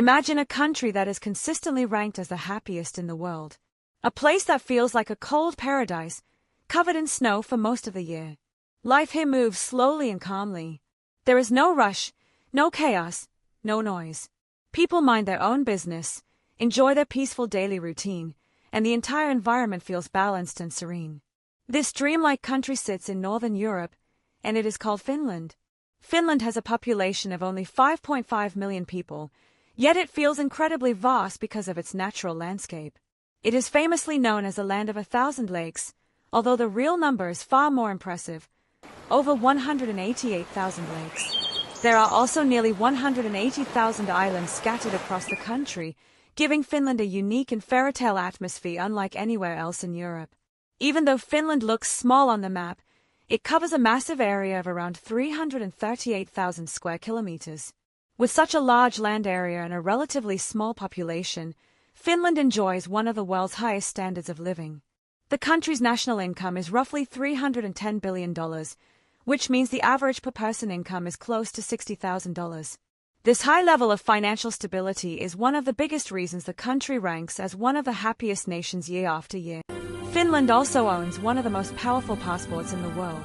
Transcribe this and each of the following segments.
Imagine a country that is consistently ranked as the happiest in the world. A place that feels like a cold paradise, covered in snow for most of the year. Life here moves slowly and calmly. There is no rush, no chaos, no noise. People mind their own business, enjoy their peaceful daily routine, and the entire environment feels balanced and serene. This dreamlike country sits in northern Europe, and it is called Finland. Finland has a population of only 5.5 million people, yet it feels incredibly vast because of its natural landscape. It is famously known as a land of 1,000 lakes, although the real number is far more impressive, over 188,000 lakes. There are also nearly 180,000 islands scattered across the country, giving Finland a unique and fairy-tale atmosphere unlike anywhere else in Europe. Even though Finland looks small on the map, it covers a massive area of around 338,000 square kilometers. With such a large land area and a relatively small population, Finland enjoys one of the world's highest standards of living. The country's national income is roughly $310 billion, which means the average per-person income is close to $60,000. This high level of financial stability is one of the biggest reasons the country ranks as one of the happiest nations year after year. Finland also owns one of the most powerful passports in the world.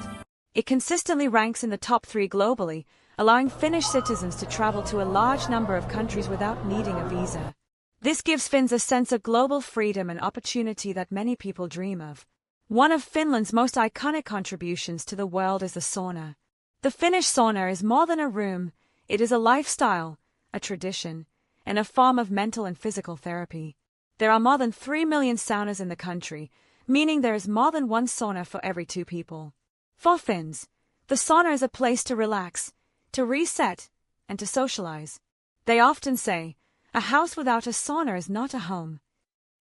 It consistently ranks in the top 3 globally, allowing Finnish citizens to travel to a large number of countries without needing a visa. This gives Finns a sense of global freedom and opportunity that many people dream of. One of Finland's most iconic contributions to the world is the sauna. The Finnish sauna is more than a room, it is a lifestyle, a tradition, and a form of mental and physical therapy. There are more than 3 million saunas in the country, meaning there is more than one sauna for every 2 people. For Finns, the sauna is a place to relax, to reset, and to socialize. They often say, a house without a sauna is not a home.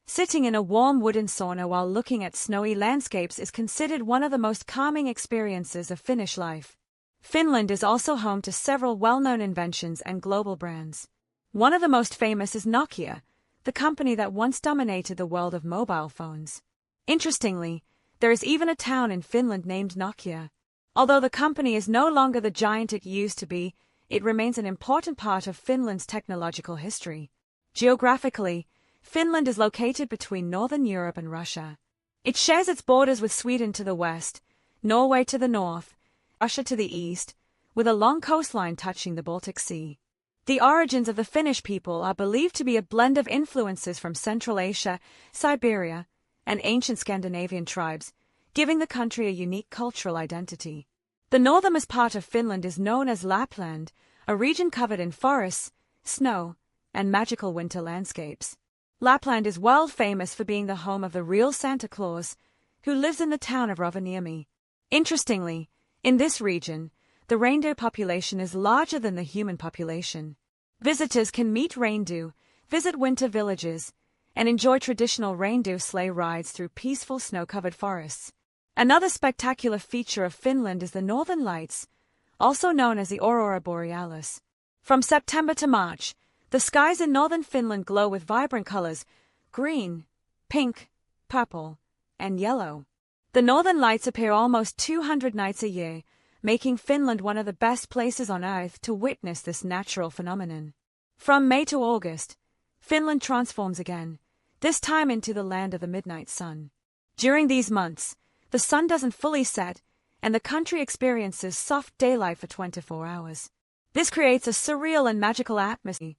Sitting in a warm wooden sauna while looking at snowy landscapes is considered one of the most calming experiences of Finnish life. Finland is also home to several well-known inventions and global brands. One of the most famous is Nokia, the company that once dominated the world of mobile phones. Interestingly, there is even a town in Finland named Nokia. Although the company is no longer the giant it used to be, it remains an important part of Finland's technological history. Geographically, Finland is located between northern Europe and Russia. It shares its borders with Sweden to the west, Norway to the north, Russia to the east, with a long coastline touching the Baltic Sea. The origins of the Finnish people are believed to be a blend of influences from Central Asia, Siberia, and ancient Scandinavian tribes, giving the country a unique cultural identity. The northernmost part of Finland is known as Lapland, a region covered in forests, snow, and magical winter landscapes. Lapland is world famous for being the home of the real Santa Claus, who lives in the town of Rovaniemi. Interestingly, in this region, the reindeer population is larger than the human population. Visitors can meet reindeer, visit winter villages, and enjoy traditional reindeer sleigh rides through peaceful snow-covered forests. Another spectacular feature of Finland is the Northern Lights, also known as the Aurora Borealis. From September to March, the skies in northern Finland glow with vibrant colors: green, pink, purple, and yellow. The Northern Lights appear almost 200 nights a year, making Finland one of the best places on Earth to witness this natural phenomenon. From May to August, Finland transforms again, this time into the land of the midnight sun. During these months, the sun doesn't fully set, and the country experiences soft daylight for 24 hours. This creates a surreal and magical atmosphere,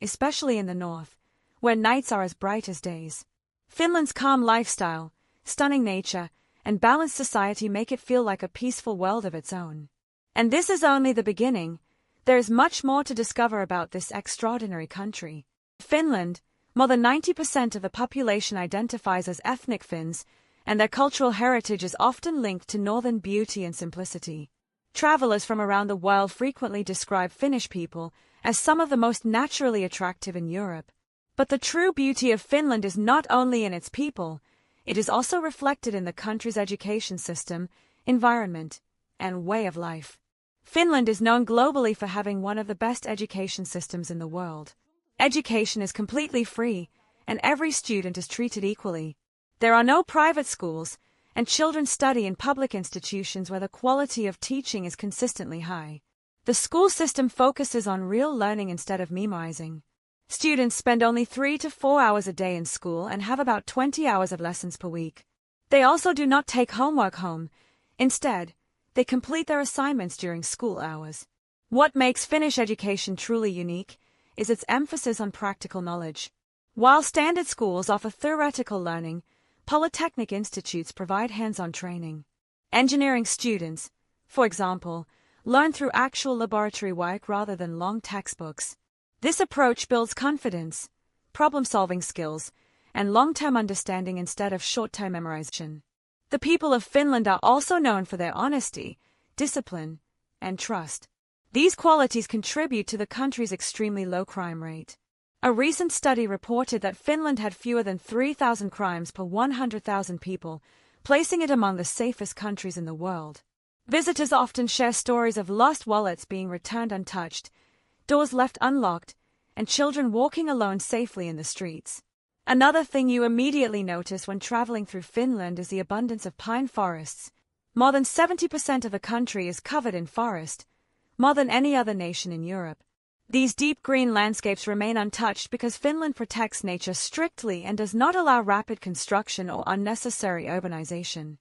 especially in the north, where nights are as bright as days. Finland's calm lifestyle, stunning nature, and balanced society make it feel like a peaceful world of its own. And this is only the beginning. There is much more to discover about this extraordinary country. Finland, more than 90% of the population identifies as ethnic Finns, and their cultural heritage is often linked to northern beauty and simplicity. Travelers from around the world frequently describe Finnish people as some of the most naturally attractive in Europe. But the true beauty of Finland is not only in its people, it is also reflected in the country's education system, environment, and way of life. Finland is known globally for having one of the best education systems in the world. Education is completely free, and every student is treated equally. There are no private schools, and children study in public institutions where the quality of teaching is consistently high. The school system focuses on real learning instead of memorizing. Students spend only 3 to 4 hours a day in school and have about 20 hours of lessons per week. They also do not take homework home. Instead, they complete their assignments during school hours. What makes Finnish education truly unique is its emphasis on practical knowledge. While standard schools offer theoretical learning, polytechnic institutes provide hands-on training. Engineering students, for example, learn through actual laboratory work rather than long textbooks. This approach builds confidence, problem-solving skills, and long-term understanding instead of short-term memorization. The people of Finland are also known for their honesty, discipline, and trust. These qualities contribute to the country's extremely low crime rate. A recent study reported that Finland had fewer than 3,000 crimes per 100,000 people, placing it among the safest countries in the world. Visitors often share stories of lost wallets being returned untouched, doors left unlocked, and children walking alone safely in the streets. Another thing you immediately notice when traveling through Finland is the abundance of pine forests. More than 70% of the country is covered in forest, more than any other nation in Europe. These deep green landscapes remain untouched because Finland protects nature strictly and does not allow rapid construction or unnecessary urbanization.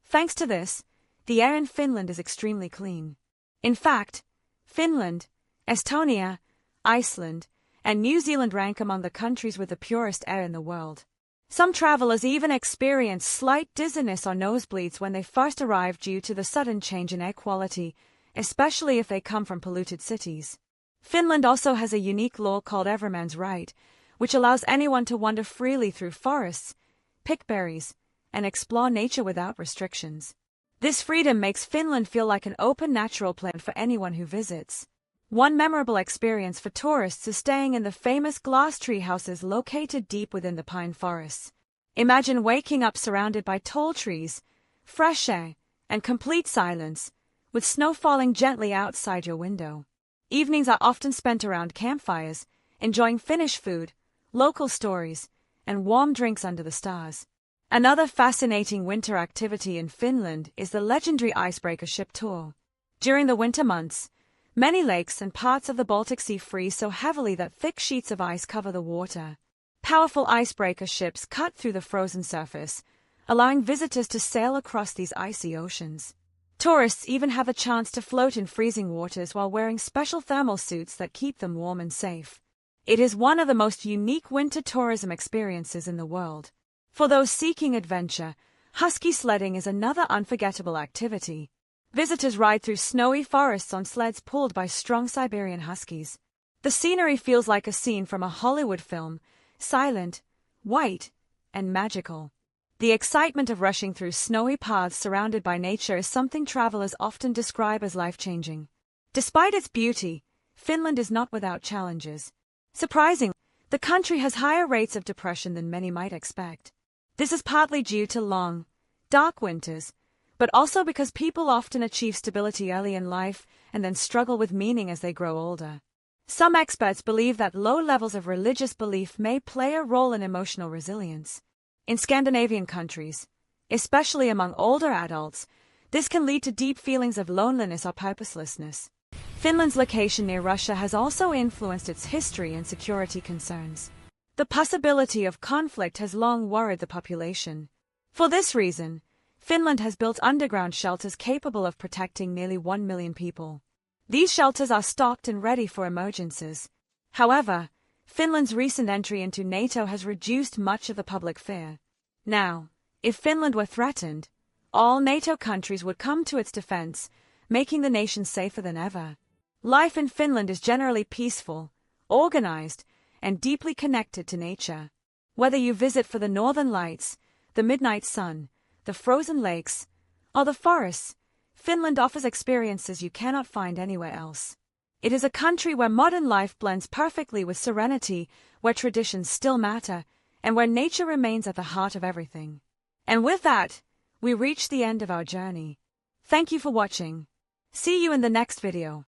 Thanks to this, the air in Finland is extremely clean. In fact, Finland, Estonia, Iceland, and New Zealand rank among the countries with the purest air in the world. Some travelers even experience slight dizziness or nosebleeds when they first arrive due to the sudden change in air quality, especially if they come from polluted cities. Finland also has a unique law called Everman's Right, which allows anyone to wander freely through forests, pick berries, and explore nature without restrictions. This freedom makes Finland feel like an open natural place for anyone who visits. One memorable experience for tourists is staying in the famous glass tree houses located deep within the pine forests. Imagine waking up surrounded by tall trees, fresh air, and complete silence, with snow falling gently outside your window. Evenings are often spent around campfires, enjoying Finnish food, local stories, and warm drinks under the stars. Another fascinating winter activity in Finland is the legendary icebreaker ship tour. During the winter months, many lakes and parts of the Baltic Sea freeze so heavily that thick sheets of ice cover the water. Powerful icebreaker ships cut through the frozen surface, allowing visitors to sail across these icy oceans. Tourists even have a chance to float in freezing waters while wearing special thermal suits that keep them warm and safe. It is one of the most unique winter tourism experiences in the world. For those seeking adventure, husky sledding is another unforgettable activity. Visitors ride through snowy forests on sleds pulled by strong Siberian huskies. The scenery feels like a scene from a Hollywood film, silent, white, and magical. The excitement of rushing through snowy paths surrounded by nature is something travelers often describe as life-changing. Despite its beauty, Finland is not without challenges. Surprisingly, the country has higher rates of depression than many might expect. This is partly due to long, dark winters, but also because people often achieve stability early in life and then struggle with meaning as they grow older. Some experts believe that low levels of religious belief may play a role in emotional resilience. In Scandinavian countries, especially among older adults, this can lead to deep feelings of loneliness or purposelessness. Finland's location near Russia has also influenced its history and security concerns. The possibility of conflict has long worried the population. For this reason, Finland has built underground shelters capable of protecting nearly 1 million people. These shelters are stocked and ready for emergencies. However, Finland's recent entry into NATO has reduced much of the public fear. Now, if Finland were threatened, all NATO countries would come to its defense, making the nation safer than ever. Life in Finland is generally peaceful, organized, and deeply connected to nature. Whether you visit for the northern lights, the midnight sun, the frozen lakes, or the forests, Finland offers experiences you cannot find anywhere else. It is a country where modern life blends perfectly with serenity, where traditions still matter, and where nature remains at the heart of everything. And with that, we reach the end of our journey. Thank you for watching. See you in the next video.